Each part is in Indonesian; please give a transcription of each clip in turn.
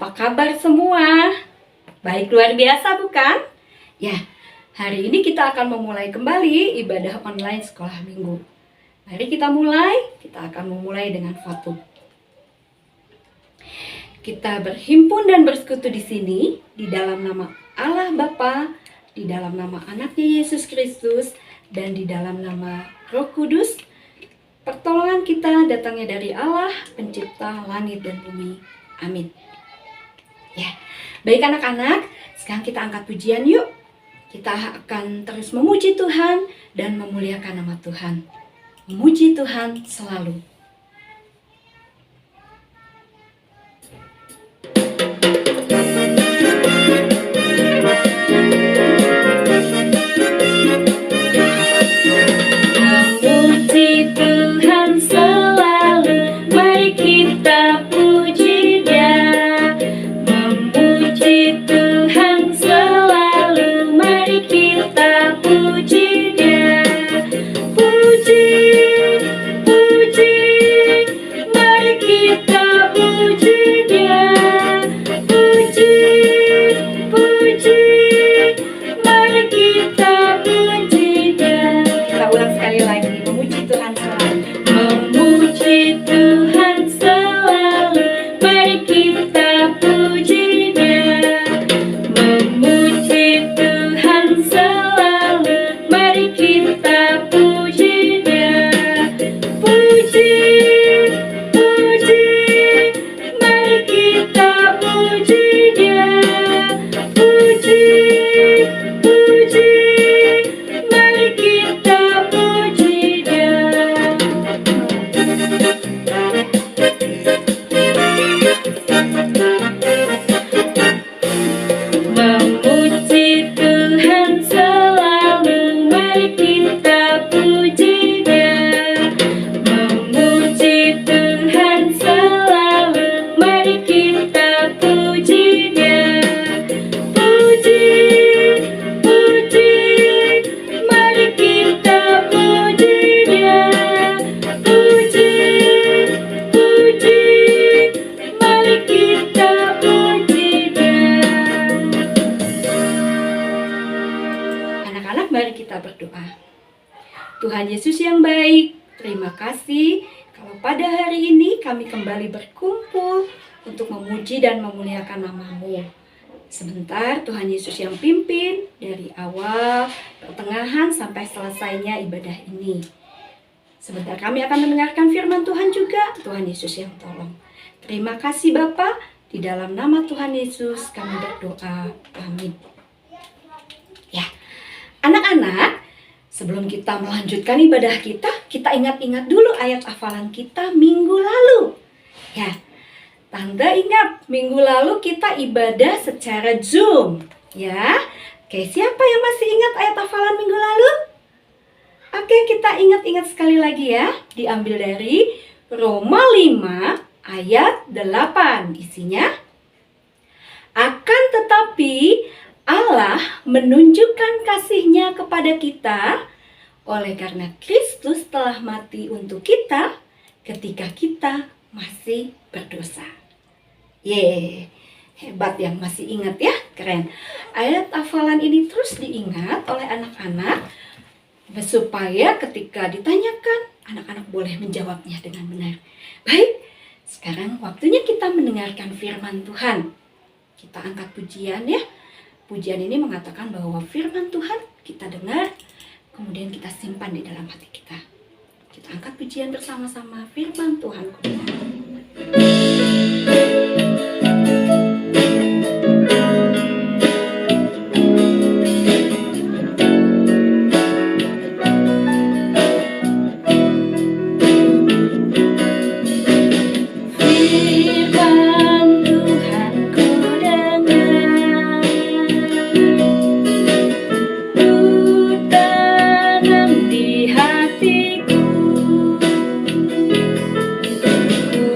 apa kabar semua? Baik, luar biasa bukan? Ya, hari ini kita akan memulai kembali ibadah online sekolah minggu. Mari kita mulai, kita akan memulai dengan khotbah. Kita berhimpun dan bersekutu di sini, di dalam nama Allah Bapa, di dalam nama anaknya Yesus Kristus, dan di dalam nama Roh Kudus. Pertolongan kita datangnya dari Allah, pencipta langit dan bumi. Amin. Ya, baik anak-anak, sekarang kita angkat pujian yuk. Kita akan terus memuji Tuhan dan memuliakan nama Tuhan. Memuji Tuhan selalu. Memuji Tuhan selalu, mari kita puji Dia. Memuji Tuhan selalu, mari kita puji Dia. Puji, puji, mari kita puji Dia. Puji, puji, mari kita puji Dia. Kita ulang sekali lagi, memuji Tuhan selalu. Memuji Tuhan selalu, mari kita puji Dia. Memuji Tuhan selalu, mari kita puji Dia. Puji, puji, mari kita puji Dia. Puji, puji, mari kita puji Dia. Memuji Tuhan selalu, mari kita puji Dia. Memuji Tuhan selalu, mari kita puji Dia. Puji, puji, mari kita puji Dia. Puji, puji, mari kita puji Dia. Anak-anak, mari kita berdoa. Tuhan Yesus yang baik, terima kasih kalau pada hari ini kami kembali berkumpul untuk memuji dan memuliakan nama-Mu. Sebentar Tuhan Yesus yang pimpin dari awal, pertengahan sampai selesainya ibadah ini. Sebentar kami akan mendengarkan firman Tuhan juga, Tuhan Yesus yang tolong. Terima kasih Bapa, di dalam nama Tuhan Yesus kami berdoa. Amin. Ya, anak-anak, sebelum kita melanjutkan ibadah kita ingat-ingat dulu ayat hafalan kita minggu lalu. Ya, Tante ingat minggu lalu kita ibadah secara Zoom. Ya, oke, siapa yang masih ingat ayat hafalan minggu lalu? Oke, kita ingat-ingat sekali lagi ya. Diambil dari Roma 5 ayat 8. Isinya, akan tetapi Allah menunjukkan kasih-Nya kepada kita oleh karena Kristus telah mati untuk kita ketika kita masih berdosa. Hebat yang masih ingat ya, keren. Ayat hafalan ini terus diingat oleh anak-anak supaya ketika ditanyakan, anak-anak boleh menjawabnya dengan benar. Baik, sekarang waktunya kita mendengarkan firman Tuhan. Kita angkat pujian ya. Pujian ini mengatakan bahwa firman Tuhan kita dengar, kemudian kita simpan di dalam hati kita. Kita angkat pujian bersama-sama firman Tuhan. Firman Tuhan ku dengar, ku tanam di hatiku, ku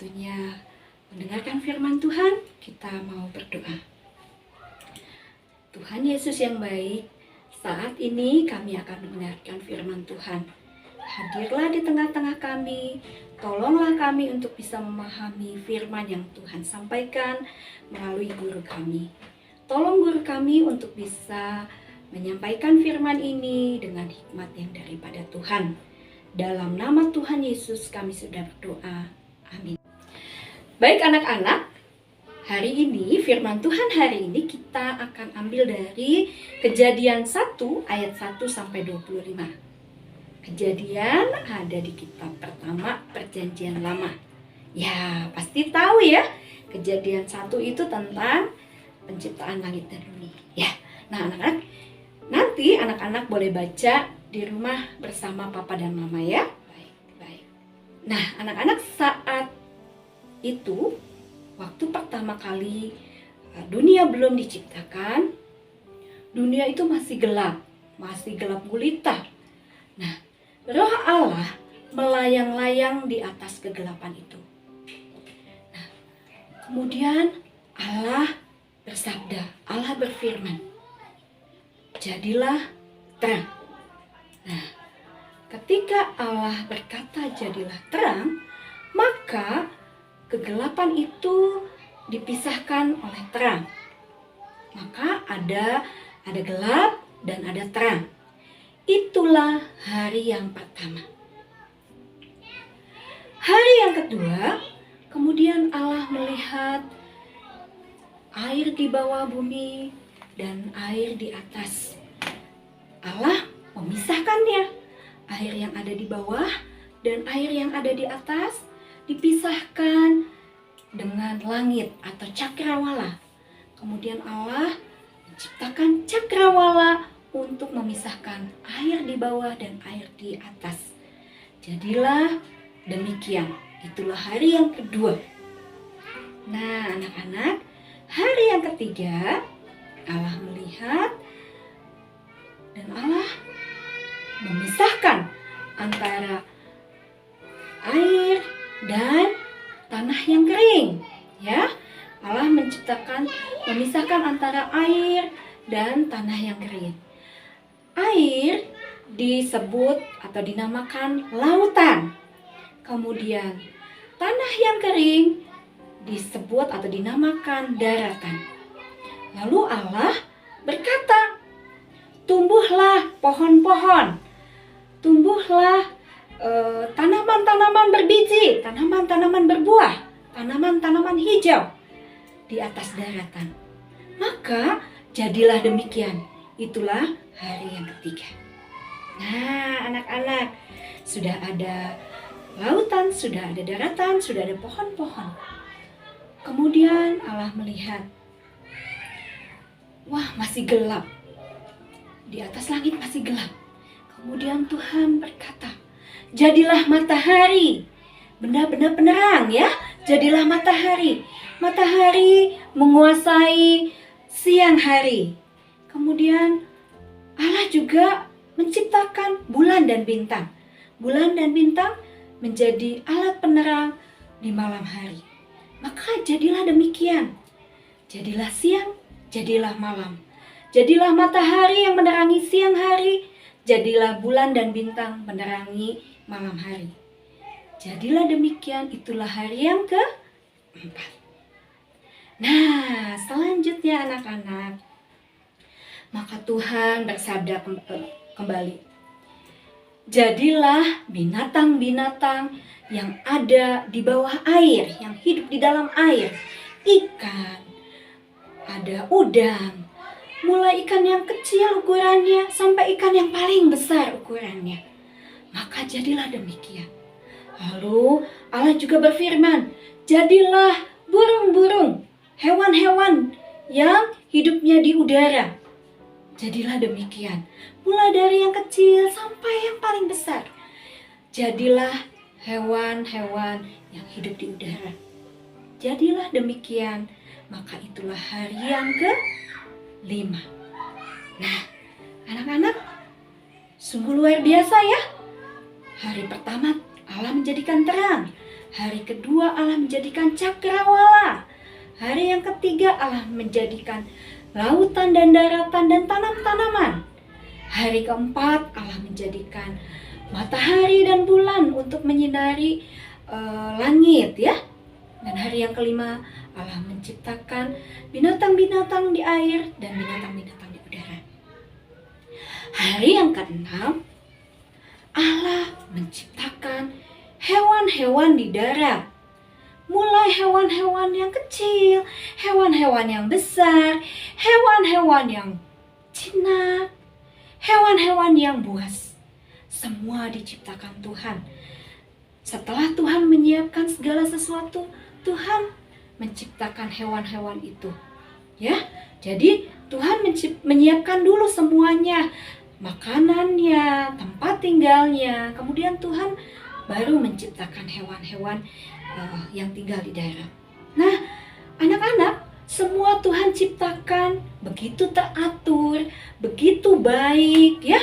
waktunya mendengarkan firman Tuhan. Kita mau berdoa. Tuhan Yesus yang baik, saat ini kami akan mendengarkan firman Tuhan. Hadirlah di tengah-tengah kami, tolonglah kami untuk bisa memahami firman yang Tuhan sampaikan melalui guru kami. Tolong guru kami untuk bisa menyampaikan firman ini dengan hikmat yang daripada Tuhan. Dalam nama Tuhan Yesus kami sudah berdoa. Amin. Baik anak-anak, hari ini firman Tuhan hari ini kita akan ambil dari Kejadian 1 ayat 1 sampai 25. Kejadian ada di kitab pertama Perjanjian Lama. Ya, pasti tahu ya. Kejadian 1 itu tentang penciptaan langit dan bumi. Ya. Nah, anak-anak, nanti anak-anak boleh baca di rumah bersama papa dan mama ya. Baik. Nah, anak-anak, saat itu waktu pertama kali dunia belum diciptakan, dunia itu masih gelap gulita. Nah, Roh Allah melayang-layang di atas kegelapan itu. Nah, kemudian Allah bersabda, Allah berfirman, jadilah terang. Nah, ketika Allah berkata jadilah terang, maka kegelapan itu dipisahkan oleh terang. Maka ada gelap dan ada terang. Itulah hari yang pertama. Hari yang kedua, kemudian Allah melihat air di bawah bumi dan air di atas. Allah memisahkannya. Air yang ada di bawah dan air yang ada di atas dipisahkan dengan langit atau cakrawala. Kemudian Allah menciptakan cakrawala untuk memisahkan air di bawah dan air di atas. Jadilah demikian. Itulah hari yang kedua. Nah, anak-anak, hari yang ketiga Allah melihat dan Allah memisahkan antara air dan tanah yang kering. Ya, Allah memisahkan antara air dan tanah yang kering. Air disebut atau dinamakan lautan. Kemudian tanah yang kering disebut atau dinamakan daratan. Lalu Allah berkata, tumbuhlah pohon-pohon, tumbuhlah tanaman-tanaman berbiji, tanaman-tanaman berbuah, tanaman-tanaman hijau di atas daratan. Maka jadilah demikian. Itulah hari yang ketiga. Nah, anak-anak, sudah ada lautan, sudah ada daratan, sudah ada pohon-pohon. Kemudian Allah melihat, wah, masih gelap. Di atas langit masih gelap. Kemudian Tuhan berkata, jadilah matahari. Benda-benda penerang ya. Jadilah matahari. Matahari menguasai siang hari. Kemudian Allah juga menciptakan bulan dan bintang. Bulan dan bintang menjadi alat penerang di malam hari. Maka jadilah demikian. Jadilah siang, jadilah malam. Jadilah matahari yang menerangi siang hari. Jadilah bulan dan bintang menerangi malam hari. Jadilah demikian, itulah hari yang keempat. Nah, selanjutnya anak-anak, maka Tuhan bersabda kembali, jadilah binatang-binatang yang ada di bawah air, yang hidup di dalam air. Ikan, ada udang, mulai ikan yang kecil ukurannya sampai ikan yang paling besar ukurannya. Maka jadilah demikian. Lalu Allah juga berfirman, jadilah burung-burung, hewan-hewan yang hidupnya di udara. Jadilah demikian. Mulai dari yang kecil sampai yang paling besar. Jadilah hewan-hewan yang hidup di udara. Jadilah demikian. Maka itulah hari yang ke-5. Nah, anak-anak, sungguh luar biasa ya. Hari pertama Allah menjadikan terang. Hari kedua Allah menjadikan cakrawala. Hari yang ketiga Allah menjadikan lautan dan daratan dan tanam-tanaman. Hari keempat Allah menjadikan matahari dan bulan untuk menyinari langit ya. Dan hari yang kelima Allah menciptakan binatang-binatang di air dan binatang-binatang di udara. Hari yang keenam Allah menciptakan hewan-hewan di darat. Mulai hewan-hewan yang kecil, hewan-hewan yang besar, hewan-hewan yang jinak, hewan-hewan yang buas. Semua diciptakan Tuhan. Setelah Tuhan menyiapkan segala sesuatu, Tuhan menciptakan hewan-hewan itu. Ya, jadi Tuhan menyiapkan dulu semuanya, makanannya, tempat tinggalnya. Kemudian Tuhan baru menciptakan hewan-hewan yang tinggal di darat. Nah, anak-anak, semua Tuhan ciptakan begitu teratur, begitu baik ya.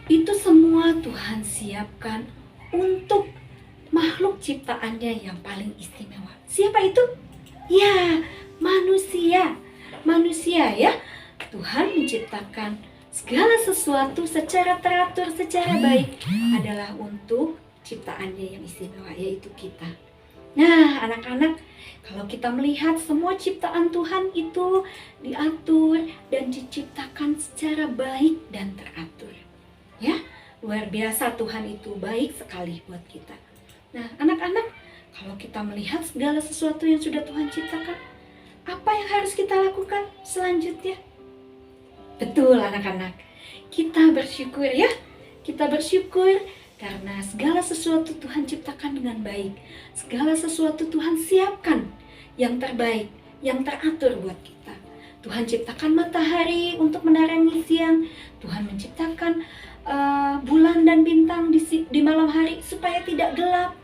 Itu semua Tuhan siapkan untuk makhluk ciptaannya yang paling istimewa. Siapa itu? Ya, manusia. Manusia ya. Tuhan menciptakan segala sesuatu secara teratur, secara baik adalah untuk ciptaannya yang istimewa, yaitu kita. Nah, anak-anak, kalau kita melihat semua ciptaan Tuhan itu diatur dan diciptakan secara baik dan teratur. Ya, luar biasa, Tuhan itu baik sekali buat kita. Nah, anak-anak, kalau kita melihat segala sesuatu yang sudah Tuhan ciptakan, apa yang harus kita lakukan selanjutnya? Betul, anak-anak, kita bersyukur ya. Kita bersyukur karena segala sesuatu Tuhan ciptakan dengan baik. Segala sesuatu Tuhan siapkan yang terbaik, yang teratur buat kita. Tuhan ciptakan matahari untuk menerangi siang. Tuhan menciptakan bulan dan bintang di malam hari supaya tidak gelap.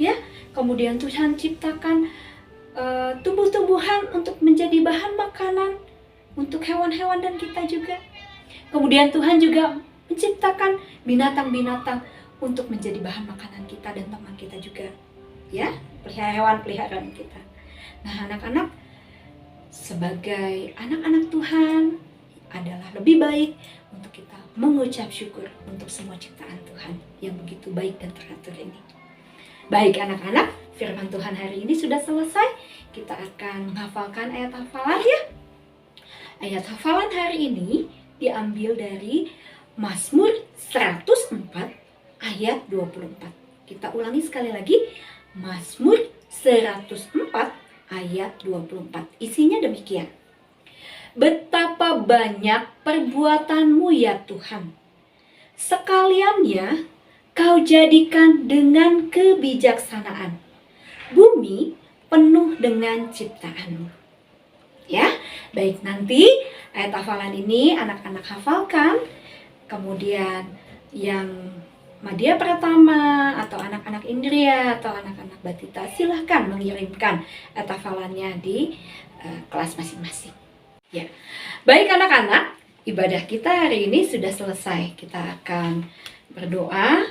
Ya, kemudian Tuhan ciptakan tumbuh-tumbuhan untuk menjadi bahan makanan untuk hewan-hewan dan kita juga. Kemudian Tuhan juga menciptakan binatang-binatang untuk menjadi bahan makanan kita dan teman kita juga. Ya, hewan peliharaan kita. Nah, anak-anak, sebagai anak-anak Tuhan adalah lebih baik untuk kita mengucap syukur untuk semua ciptaan Tuhan yang begitu baik dan teratur ini. Baik anak-anak, firman Tuhan hari ini sudah selesai. Kita akan menghafalkan ayat hafalan ya. Ayat hafalan hari ini diambil dari Mazmur 104 ayat 24. Kita ulangi sekali lagi. Mazmur 104 ayat 24. Isinya demikian. Betapa banyak perbuatanmu ya Tuhan. Sekaliannya kau jadikan dengan kebijaksanaan. Bumi penuh dengan ciptaanmu. Ya, baik, nanti ayat hafalan ini anak-anak hafalkan. Kemudian yang Madya Pratama atau anak-anak Indria atau anak-anak Batita silahkan mengirimkan ayat hafalannya di kelas masing-masing. Ya, baik anak-anak, ibadah kita hari ini sudah selesai. Kita akan berdoa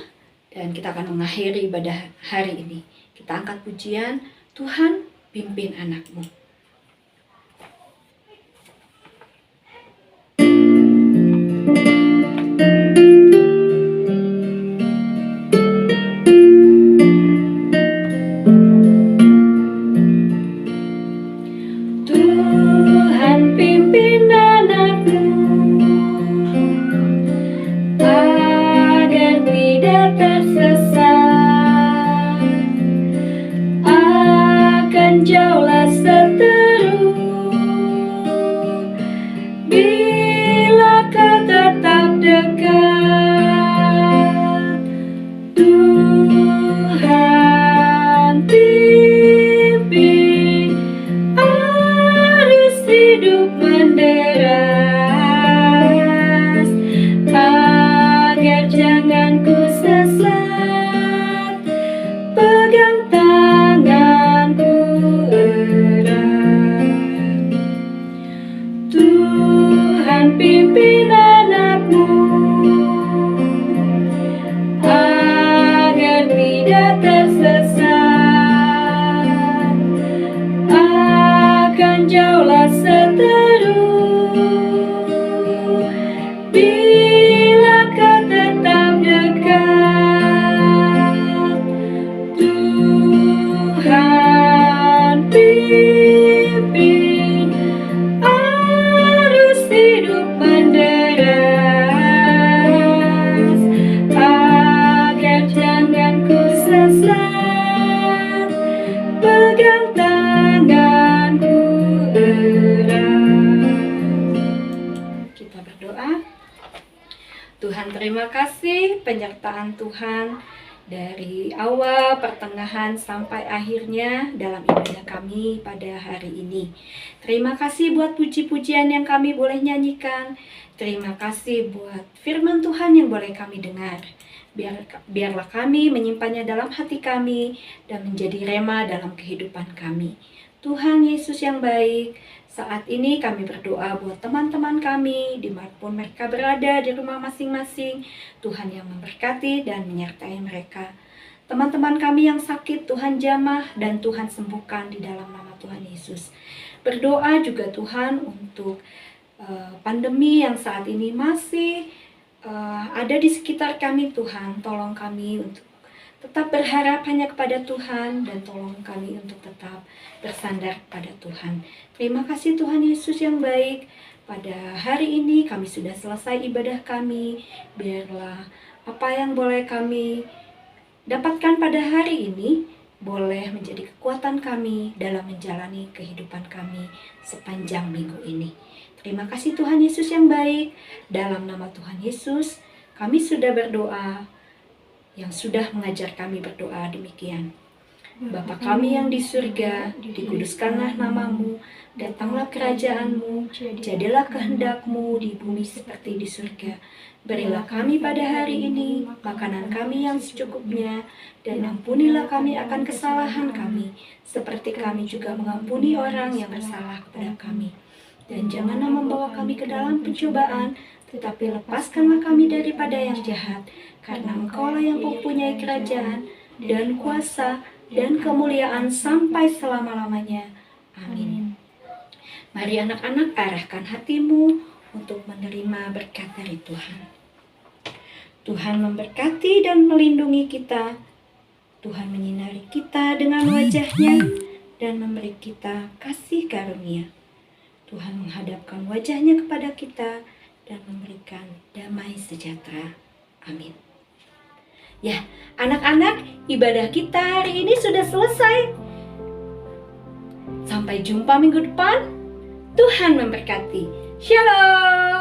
dan kita akan mengakhiri ibadah hari ini. Kita angkat pujian, Tuhan pimpin anakmu. Jauhlah seteru bila kau tetap dekat. Tuhan pimpin arus hidup menderas, agar jangan ku sesat. Tuhan, terima kasih penyertaan Tuhan dari awal, pertengahan, sampai akhirnya dalam ibadah kami pada hari ini. Terima kasih buat puji-pujian yang kami boleh nyanyikan. Terima kasih buat firman Tuhan yang boleh kami dengar. Biarlah kami menyimpannya dalam hati kami dan menjadi rema dalam kehidupan kami. Tuhan Yesus yang baik, saat ini kami berdoa buat teman-teman kami dimanapun mereka berada di rumah masing-masing. Tuhan yang memberkati dan menyertai mereka. Teman-teman kami yang sakit, Tuhan jamah dan Tuhan sembuhkan di dalam nama Tuhan Yesus. Berdoa juga Tuhan untuk pandemi yang saat ini masih ada di sekitar kami. Tuhan, tolong kami untuk tetap berharap hanya kepada Tuhan dan tolong kami untuk tetap bersandar pada Tuhan. Terima kasih Tuhan Yesus yang baik. Pada hari ini kami sudah selesai ibadah kami. Biarlah apa yang boleh kami dapatkan pada hari ini boleh menjadi kekuatan kami dalam menjalani kehidupan kami sepanjang minggu ini. Terima kasih Tuhan Yesus yang baik. Dalam nama Tuhan Yesus, kami sudah berdoa, yang sudah mengajar kami berdoa demikian. Bapa kami yang di surga, dikuduskanlah namamu, datanglah kerajaanmu, jadilah kehendakmu di bumi seperti di surga. Berilah kami pada hari ini makanan kami yang secukupnya, dan ampunilah kami akan kesalahan kami, seperti kami juga mengampuni orang yang bersalah kepada kami. Dan janganlah membawa kami ke dalam pencobaan, tetapi lepaskanlah kami daripada yang jahat, karena Engkaulah yang mempunyai kerajaan, dan kuasa, dan kemuliaan sampai selama-lamanya. Amin. Mari anak-anak arahkan hatimu untuk menerima berkat dari Tuhan. Tuhan memberkati dan melindungi kita. Tuhan menyinari kita dengan wajah-Nya dan memberi kita kasih karunia. Tuhan menghadapkan wajah-Nya kepada kita dan memberikan damai sejahtera. Amin. Ya, anak-anak, ibadah kita hari ini sudah selesai. Sampai jumpa minggu depan. Tuhan memberkati. Shalom.